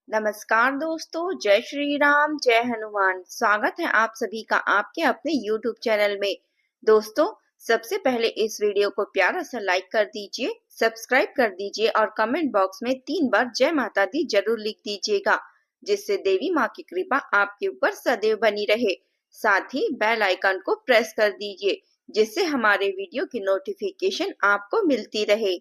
नमस्कार दोस्तों, जय श्री राम, जय हनुमान। स्वागत है आप सभी का आपके अपने YouTube चैनल में। दोस्तों, सबसे पहले इस वीडियो को प्यारा सा लाइक कर दीजिए, सब्सक्राइब कर दीजिए और कमेंट बॉक्स में 3 बार जय माता दी जरूर लिख दीजिएगा, जिससे देवी माँ की कृपा आपके ऊपर सदैव बनी रहे। साथ ही बेल आइकन को प्रेस कर दीजिए, जिससे हमारे वीडियो की नोटिफिकेशन आपको मिलती रहे।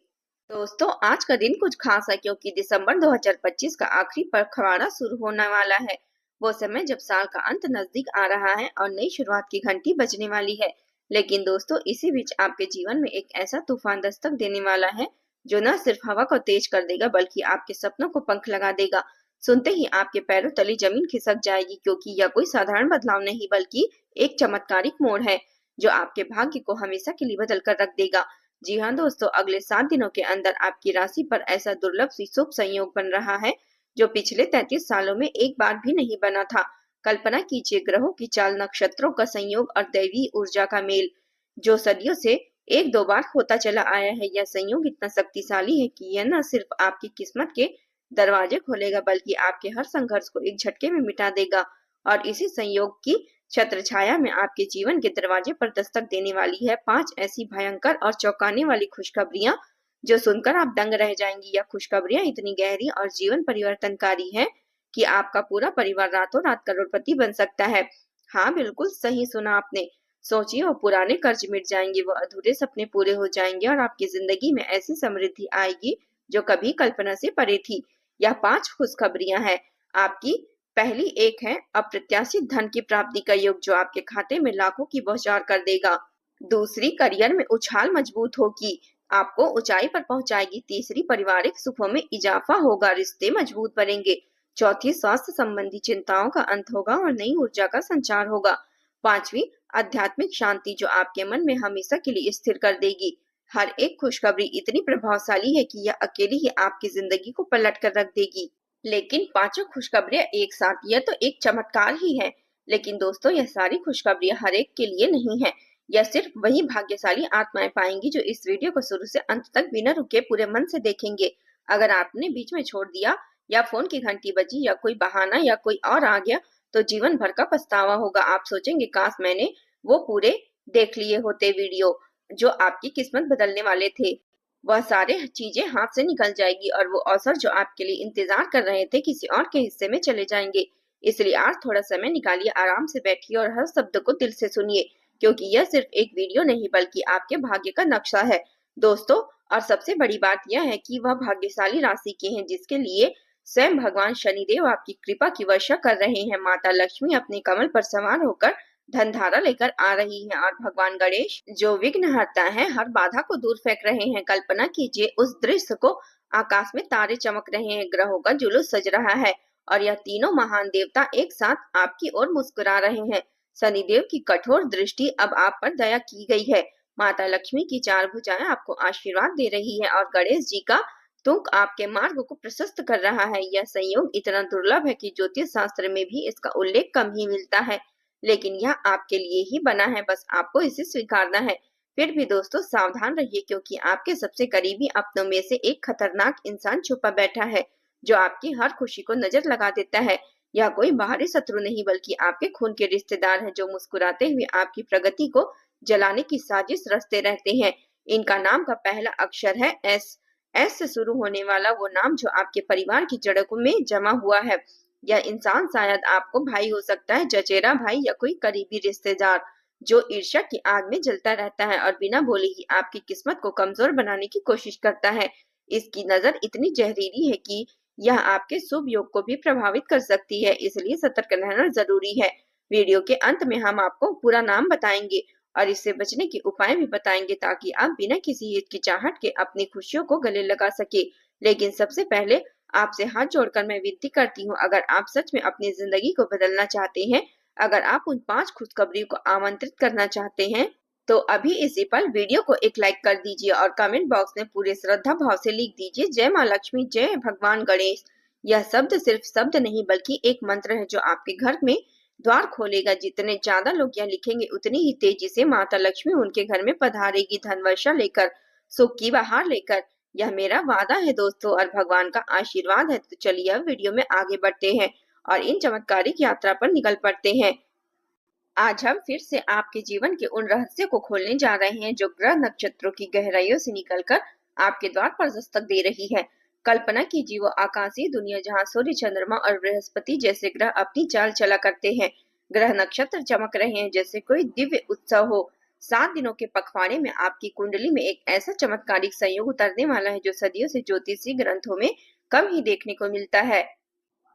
दोस्तों, आज का दिन कुछ खास है क्योंकि दिसंबर 2025 का आखिरी पखवाड़ा शुरू होने वाला है। वो समय जब साल का अंत नजदीक आ रहा है और नई शुरुआत की घंटी बजने वाली है। लेकिन दोस्तों, इसी बीच आपके जीवन में एक ऐसा तूफान दस्तक देने वाला है जो न सिर्फ हवा को तेज कर देगा बल्कि आपके सपनों को पंख लगा देगा। सुनते ही आपके पैरों तले जमीन खिसक जाएगी, क्योंकि यह कोई साधारण बदलाव नहीं बल्कि एक चमत्कारिक मोड़ है जो आपके भाग्य को हमेशा के लिए बदल कर रख देगा। जी हाँ दोस्तों, अगले 7 दिनों के अंदर आपकी राशि पर ऐसा दुर्लभ शुभ संयोग बन रहा है जो पिछले 33 सालों में एक बार भी नहीं बना था। कल्पना कीजिए, ग्रहों की चाल, नक्षत्रों का संयोग और दैवी ऊर्जा का मेल जो सदियों से एक दो बार होता चला आया है। यह संयोग इतना शक्तिशाली है कि यह न सिर्फ आपकी किस्मत के दरवाजे खोलेगा बल्कि आपके हर संघर्ष को एक झटके में मिटा देगा। और इसी संयोग की छत्र छाया में आपके जीवन के दरवाजे पर दस्तक देने वाली है 5 ऐसी भयंकर और चौंकाने वाली खुशखबरियां जो सुनकर आप दंग रह जाएंगी। यह खुशखबरियां इतनी गहरी और जीवन परिवर्तनकारी है कि आपका पूरा परिवार रातों रात करोड़पति बन सकता है। हाँ, बिल्कुल सही सुना आपने। सोचिए, वो पुराने कर्ज मिट जाएंगे, वो अधूरे सपने पूरे हो जाएंगे और आपकी जिंदगी में ऐसी समृद्धि आएगी जो कभी कल्पना से परे थी। यह 5 खुशखबरियां हैं आपकी। पहली एक है अप्रत्याशित धन की प्राप्ति का योग जो आपके खाते में लाखों की बौछार कर देगा। दूसरी, करियर में उछाल मजबूत होगी, आपको ऊंचाई पर पहुंचाएगी। तीसरी, पारिवारिक सुखों में इजाफा होगा, रिश्ते मजबूत बनेंगे। चौथी, स्वास्थ्य संबंधी चिंताओं का अंत होगा और नई ऊर्जा का संचार होगा। पांचवी, आध्यात्मिक शांति जो आपके मन में हमेशा के लिए स्थिर कर देगी। हर एक खुशखबरी इतनी प्रभावशाली है कि यह अकेली ही आपकी जिंदगी को पलट कर रख देगी। लेकिन पांचों खुशखबरियां एक साथ, यह तो एक चमत्कार ही है। लेकिन दोस्तों, यह सारी खुशखबरियां हर एक के लिए नहीं है। यह सिर्फ वही भाग्यशाली आत्माएं पाएंगी जो इस वीडियो को शुरू से अंत तक बिना रुके पूरे मन से देखेंगे। अगर आपने बीच में छोड़ दिया, या फोन की घंटी बजी, या कोई बहाना, या कोई और आ गया, तो जीवन भर का पछतावा होगा। आप सोचेंगे, काश मैंने वो पूरे देख लिए होते वीडियो जो आपकी किस्मत बदलने वाले थे। वह सारे चीजें हाथ से निकल जाएगी और वो अवसर जो आपके लिए इंतजार कर रहे थे किसी और के हिस्से में चले जाएंगे। इसलिए आज थोड़ा समय निकालिए, आराम से बैठिए और हर शब्द को दिल से सुनिए, क्योंकि यह सिर्फ एक वीडियो नहीं बल्कि आपके भाग्य का नक्शा है दोस्तों। और सबसे बड़ी बात यह है कि वह भाग्यशाली राशि के हैं जिसके लिए स्वयं भगवान शनिदेव आपकी कृपा की वर्षा कर रहे हैं। माता लक्ष्मी अपने कमल पर सवार होकर धनधारा लेकर आ रही है और भगवान गणेश जो विघ्न हरता है हर बाधा को दूर फेंक रहे हैं। कल्पना कीजिए, उस दृश्य को। आकाश में तारे चमक रहे हैं, ग्रहों का जुलूस सज रहा है और यह तीनों महान देवता एक साथ आपकी ओर मुस्कुरा रहे हैं। शनिदेव की कठोर दृष्टि अब आप पर दया की गई है। माता लक्ष्मी की 4 भुजाएं आपको आशीर्वाद दे रही है और गणेश जी का तुंक आपके मार्ग को प्रशस्त कर रहा है। यह संयोग इतना दुर्लभ है कि ज्योतिष शास्त्र में भी इसका उल्लेख कम ही मिलता है, लेकिन यह आपके लिए ही बना है, बस आपको इसे स्वीकारना है। फिर भी दोस्तों, सावधान रहिए, क्योंकि आपके सबसे करीबी अपनों में से एक खतरनाक इंसान छुपा बैठा है जो आपकी हर खुशी को नजर लगा देता है। यह कोई बाहरी शत्रु नहीं बल्कि आपके खून के रिश्तेदार हैं जो मुस्कुराते हुए आपकी प्रगति को जलाने की साजिश रचते रहते हैं। इनका नाम का पहला अक्षर है एस। एस से शुरू होने वाला वो नाम जो आपके परिवार की जड़ों में जमा हुआ है। यह इंसान शायद आपको भाई हो सकता है, चचेरा भाई या कोई करीबी रिश्तेदार जो ईर्ष्या की आग में जलता रहता है और बिना बोले ही आपकी किस्मत को कमजोर बनाने की कोशिश करता है। इसकी नजर इतनी जहरीली है कि यह आपके शुभ योग को भी प्रभावित कर सकती है, इसलिए सतर्क रहना जरूरी है। वीडियो के अंत में हम आपको पूरा नाम बताएंगे और इससे बचने के उपाय भी बताएंगे ताकि आप बिना किसी हिचकिचाहट के अपनी खुशियों को गले लगा सके। लेकिन सबसे पहले आपसे हाथ जोड़कर मैं विनती करती हूँ, अगर आप सच में अपनी जिंदगी को बदलना चाहते हैं, अगर आप उन 5 खुशखबरियों को आमंत्रित करना चाहते हैं, तो अभी इसी पल वीडियो को एक लाइक कर दीजिए और कमेंट बॉक्स में पूरे श्रद्धा भाव से लिख दीजिए, जय माँ लक्ष्मी, जय भगवान गणेश। यह शब्द सिर्फ शब्द नहीं बल्कि एक मंत्र है जो आपके घर में द्वार खोलेगा। जितने ज्यादा लोग यह लिखेंगे उतनी ही तेजी से माता लक्ष्मी उनके घर में पधारेगी, धन वर्षा लेकर, सुख की बहार लेकर। यह मेरा वादा है दोस्तों और भगवान का आशीर्वाद है। तो चलिए अब वीडियो में आगे बढ़ते हैं और इन चमत्कारिक यात्रा पर निकल पड़ते हैं। आज हम फिर से आपके जीवन के उन रहस्य को खोलने जा रहे हैं जो ग्रह नक्षत्रों की गहराइयों से निकलकर आपके द्वार पर दस्तक दे रही है। कल्पना कीजिए वो आकाशीय दुनिया जहां सूर्य, चंद्रमा और बृहस्पति जैसे ग्रह अपनी चाल चला करते हैं। ग्रह नक्षत्र चमक रहे हैं जैसे कोई दिव्य उत्सव हो। 7 दिनों के पखवाड़े में आपकी कुंडली में एक ऐसा चमत्कारिक संयोग उतरने वाला है जो सदियों से ज्योतिषीय ग्रंथों में कम ही देखने को मिलता है।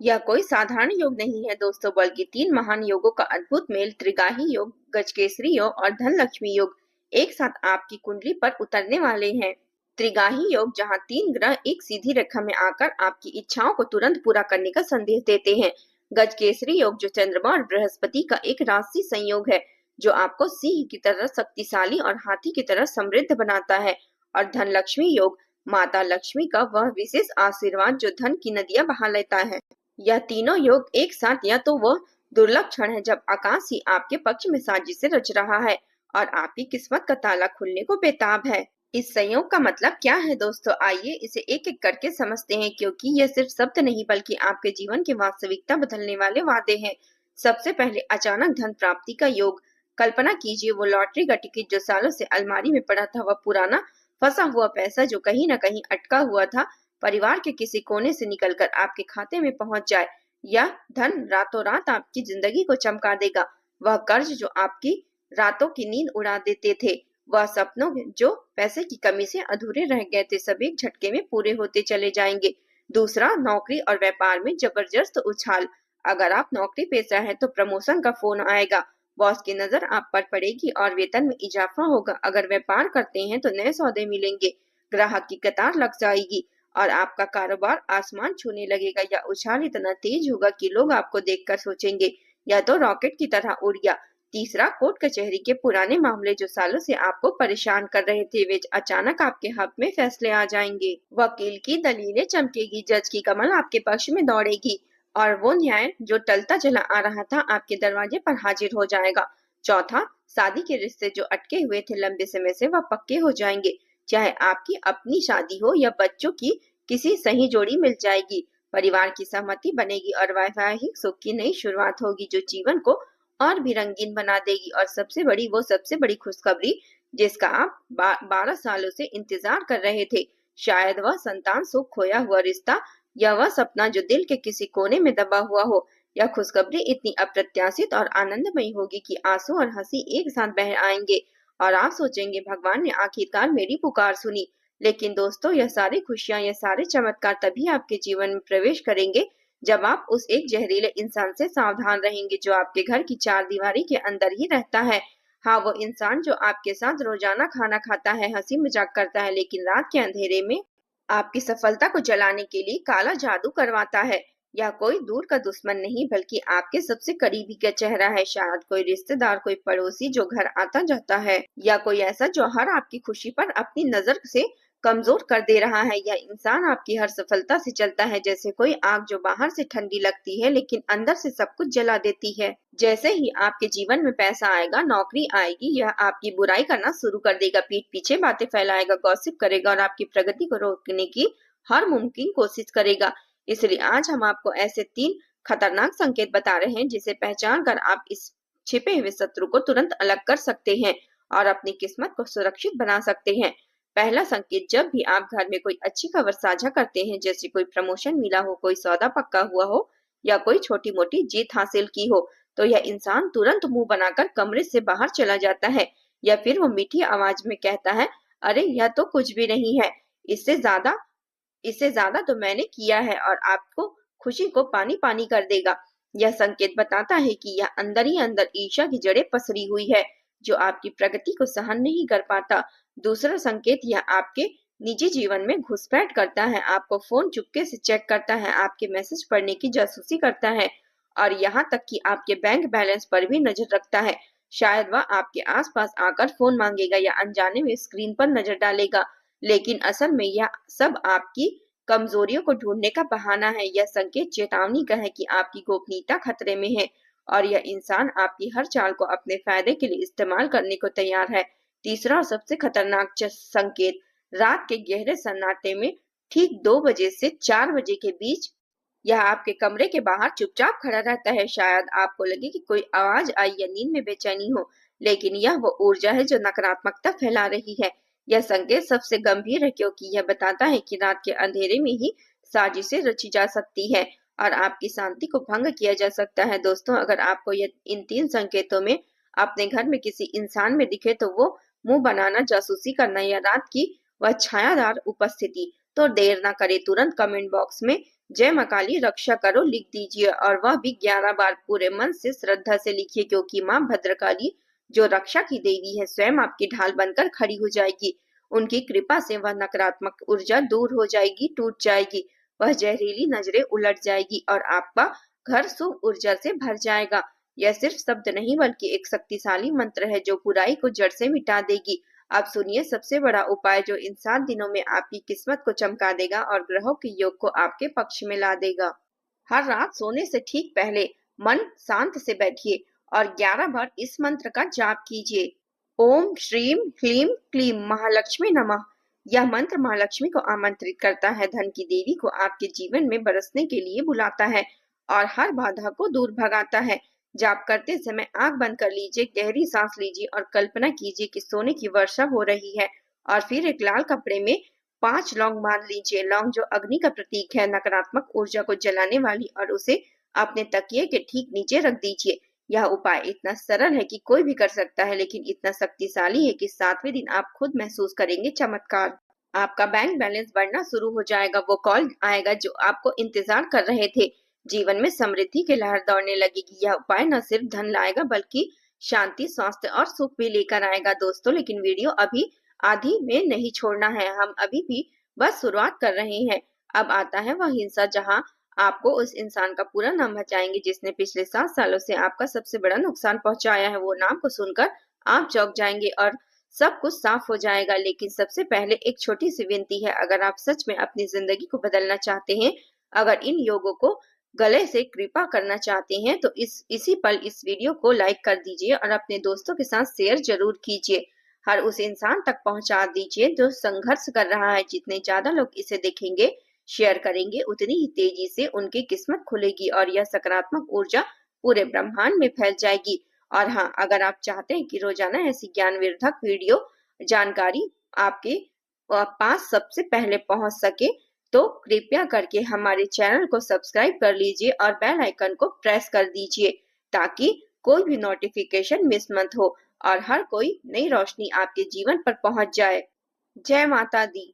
यह कोई साधारण योग नहीं है दोस्तों, बल्कि 3 महान योगों का अद्भुत मेल, त्रिगाही योग, गजकेसरी योग और धन लक्ष्मी योग एक साथ आपकी कुंडली पर उतरने वाले हैं। त्रिगाही योग जहां 3 ग्रह एक सीधी रेखा में आकर आपकी इच्छाओं को तुरंत पूरा करने का संदेश देते हैं। गजकेसरी योग जो चंद्रमा और बृहस्पति का एक राशि संयोग है जो आपको सिंह की तरह शक्तिशाली और हाथी की तरह समृद्ध बनाता है। और धन लक्ष्मी योग माता लक्ष्मी का वह विशेष आशीर्वाद जो धन की नदियां बहा लेता है। यह तीनों योग एक साथ या तो वह दुर्लभ क्षण है जब आकाश ही आपके पक्ष में साजिशें रच रहा है और आपकी किस्मत का ताला खुलने को बेताब है। इस संयोग का मतलब क्या है दोस्तों, आइए इसे एक एक करके समझते हैं, क्योंकि यह सिर्फ शब्द नहीं बल्कि आपके जीवन की वास्तविकता बदलने वाले वादे हैं। सबसे पहले अचानक धन प्राप्ति का योग। कल्पना कीजिए वो लॉटरी का टिकट जो सालों से अलमारी में पड़ा था, वह पुराना फंसा हुआ पैसा जो कहीं न कहीं अटका हुआ था, परिवार के किसी कोने से निकलकर आपके खाते में पहुंच जाए। यह धन रातों रात आपकी जिंदगी को चमका देगा। वह कर्ज जो आपकी रातों की नींद उड़ा देते थे, वह सपनों जो पैसे की कमी से अधूरे रह गए थे, सब एक झटके में पूरे होते चले जाएंगे। दूसरा, नौकरी और व्यापार में जबरदस्त उछाल। अगर आप नौकरी पेशा हैं तो प्रमोशन का फोन आएगा, बॉस की नजर आप पर पड़ेगी और वेतन में इजाफा होगा। अगर व्यापार करते हैं तो नए सौदे मिलेंगे, ग्राहक की कतार लग जाएगी और आपका कारोबार आसमान छूने लगेगा। या उछाल इतना तेज होगा कि लोग आपको देखकर सोचेंगे या तो रॉकेट की तरह उड़ गया। तीसरा, कोर्ट कचहरी के पुराने मामले जो सालों से आपको परेशान कर रहे थे, वे अचानक आपके हक में फैसले आ जाएंगे। वकील की दलीलें चमकेगी, जज की कमल आपके पक्ष में दौड़ेगी और वो न्याय जो टलता चला आ रहा था आपके दरवाजे पर हाजिर हो जाएगा। चौथा, शादी के रिश्ते जो अटके हुए थे लंबे समय से, वह पक्के हो जाएंगे। चाहे आपकी अपनी शादी हो या बच्चों की किसी सही जोड़ी मिल जाएगी। परिवार की सहमति बनेगी और वैवाहिक सुख की नई शुरुआत होगी जो जीवन को और भी रंगीन बना देगी। और सबसे बड़ी खुशखबरी जिसका आप 12 सालों से इंतजार कर रहे थे, शायद वह संतान सुख, खोया हुआ रिश्ता या वह सपना जो दिल के किसी कोने में दबा हुआ हो। यह खुशखबरी इतनी अप्रत्याशित और आनंदमयी होगी कि आंसू और हंसी एक साथ बह आएंगे और आप सोचेंगे भगवान ने आखिरकार मेरी पुकार सुनी। लेकिन दोस्तों, यह सारी खुशियां, यह सारे चमत्कार तभी आपके जीवन में प्रवेश करेंगे जब आप उस एक जहरीले इंसान से सावधान रहेंगे जो आपके घर की 4 दीवारी के अंदर ही रहता है। हाँ, वो इंसान जो आपके साथ रोजाना खाना खाता है, हंसी मजाक करता है, लेकिन रात के अंधेरे में आपकी सफलता को जलाने के लिए काला जादू करवाता है। यह कोई दूर का दुश्मन नहीं बल्कि आपके सबसे करीबी का चेहरा है। शायद कोई रिश्तेदार, कोई पड़ोसी जो घर आता जाता है, या कोई ऐसा जो हर आपकी खुशी पर अपनी नजर से कमजोर कर दे रहा है। यह इंसान आपकी हर सफलता से चलता है जैसे कोई आग जो बाहर से ठंडी लगती है लेकिन अंदर से सब कुछ जला देती है। जैसे ही आपके जीवन में पैसा आएगा, नौकरी आएगी, यह आपकी बुराई करना शुरू कर देगा, पीठ पीछे बातें फैलाएगा, गॉसिप करेगा और आपकी प्रगति को रोकने की हर मुमकिन कोशिश करेगा। इसलिए आज हम आपको ऐसे 3 खतरनाक संकेत बता रहे हैं जिसे पहचान कर आप इस छिपे हुए शत्रु को तुरंत अलग कर सकते हैं और अपनी किस्मत को सुरक्षित बना सकते हैं। पहला संकेत, जब भी आप घर में कोई अच्छी खबर साझा करते हैं, जैसे कोई प्रमोशन मिला हो, कोई सौदा पक्का हुआ हो या कोई छोटी मोटी जीत हासिल की हो, तो यह इंसान तुरंत मुंह बनाकर कमरे से बाहर चला जाता है या फिर वो मीठी आवाज में कहता है, अरे यह तो कुछ भी नहीं है, इससे ज्यादा तो मैंने किया है, और आपको खुशी को पानी पानी कर देगा। यह संकेत बताता है कि यह अंदर ही अंदर ईर्ष्या की जड़ें पसरी हुई है जो आपकी प्रगति को सहन नहीं कर पाता। दूसरा संकेत, यह आपके निजी जीवन में घुसपैठ करता है, आपको फोन चुपके से चेक करता है, आपके मैसेज पढ़ने की जासूसी करता है और यहाँ तक कि आपके बैंक बैलेंस पर भी नजर रखता है। शायद वह आपके आसपास आकर फोन मांगेगा या अनजाने में स्क्रीन पर नजर डालेगा, लेकिन असल में यह सब आपकी कमजोरियों को ढूंढने का बहाना है। यह संकेत चेतावनी का है कि आपकी गोपनीयता खतरे में है और यह इंसान आपकी हर चाल को अपने फायदे के लिए इस्तेमाल करने को तैयार है। तीसरा और सबसे खतरनाक संकेत, रात के गहरे सन्नाटे में ठीक 2 बजे से 4 बजे के बीच यह आपके कमरे के बाहर चुपचाप खड़ा रहता है। शायद आपको लगे कि कोई आवाज आई या नींद में बेचैनी हो, लेकिन यह वो ऊर्जा है जो नकारात्मकता फैला रही है। यह संकेत सबसे गंभीर है क्योंकि यह बताता है कि रात के अंधेरे में ही साजिशें रची जा सकती है और आपकी शांति को भंग किया जा सकता है। दोस्तों, अगर आपको इन 3 संकेतों में अपने घर में किसी इंसान में दिखे तो वो मुंह बनाना, जासूसी करना या रात की वह छायादार उपस्थिति, तो देर ना करे, तुरंत कमेंट बॉक्स में जय मां काली रक्षा करो लिख दीजिए और वह भी 11 बार पूरे मन से श्रद्धा से लिखिए, क्योंकि मां भद्रकाली जो रक्षा की देवी है स्वयं आपकी ढाल बनकर खड़ी हो जाएगी। उनकी कृपा से वह नकारात्मक ऊर्जा दूर हो जाएगी, टूट जाएगी, वह जहरीली नजरें उलट जाएगी और आपका घर शुभ ऊर्जा से भर जाएगा। यह सिर्फ शब्द नहीं बल्कि एक शक्तिशाली मंत्र है जो बुराई को जड़ से मिटा देगी। अब सुनिए सबसे बड़ा उपाय जो इन 7 दिनों में आपकी किस्मत को चमका देगा और ग्रहों के योग को आपके पक्ष में ला देगा। हर रात सोने से ठीक पहले मन शांत से बैठिए और 11 बार इस मंत्र का जाप कीजिए। ओम श्रीम ह्लीम क्लीम महालक्ष्मी नमः। यह मंत्र महालक्ष्मी को आमंत्रित करता है, धन की देवी को आपके जीवन में बरसने के लिए बुलाता है और हर बाधा को दूर भगाता है। जाप करते समय आंख बंद कर लीजिए, गहरी सांस लीजिए और कल्पना कीजिए कि सोने की वर्षा हो रही है और फिर एक लाल कपड़े में 5 लौंग बांध लीजिए। लौंग जो अग्नि का प्रतीक है, नकारात्मक ऊर्जा को जलाने वाली, और उसे अपने तकिए के ठीक नीचे रख दीजिए। यह उपाय इतना सरल है कि कोई भी कर सकता है, लेकिन इतना शक्तिशाली है कि 7वें दिन आप खुद महसूस करेंगे चमत्कार। आपका बैंक बैलेंस बढ़ना शुरू हो जाएगा, वो कॉल आएगा जो आपको इंतजार कर रहे थे, जीवन में समृद्धि की लहर दौड़ने लगेगी। यह उपाय न सिर्फ धन लाएगा बल्कि शांति, स्वास्थ्य और सुख भी लेकर आएगा। दोस्तों, लेकिन वीडियो अभी आधी में नहीं छोड़ना है, हम अभी भी बस शुरुआत कर रहे हैं। अब आता है वह हिंसा जहां आपको उस इंसान का पूरा नाम बचाएंगे जिसने पिछले 7 सालों से आपका सबसे बड़ा नुकसान पहुंचाया है। वो नाम को सुनकर आप चौंक जाएंगे और सब कुछ साफ हो जाएगा। लेकिन सबसे पहले एक छोटी सी विनती है, अगर आप सच में अपनी जिंदगी को बदलना चाहते हैं, अगर इन योगों को गले से कृपा करना चाहते हैं, तो इसी पल इस वीडियो को लाइक कर दीजिए और अपने दोस्तों के साथ शेयर जरूर कीजिए। हर उस इंसान तक पहुंचा दीजिए जो संघर्ष कर रहा है। जितने ज्यादा लोग इसे देखेंगे, शेयर करेंगे, उतनी ही तेजी से उनकी किस्मत खुलेगी और यह सकारात्मक ऊर्जा पूरे ब्रह्मांड में फैल जाएगी। और हाँ, अगर आप चाहते हैं कि रोजाना ऐसी ज्ञानवर्धक वीडियो जानकारी आपके पास सबसे पहले पहुंच सके, तो कृपया करके हमारे चैनल को सब्सक्राइब कर लीजिए और बेल आइकन को प्रेस कर दीजिए ताकि कोई भी नोटिफिकेशन मिस मत हो और हर कोई नई रोशनी आपके जीवन पर पहुंच जाए। जय माता दी।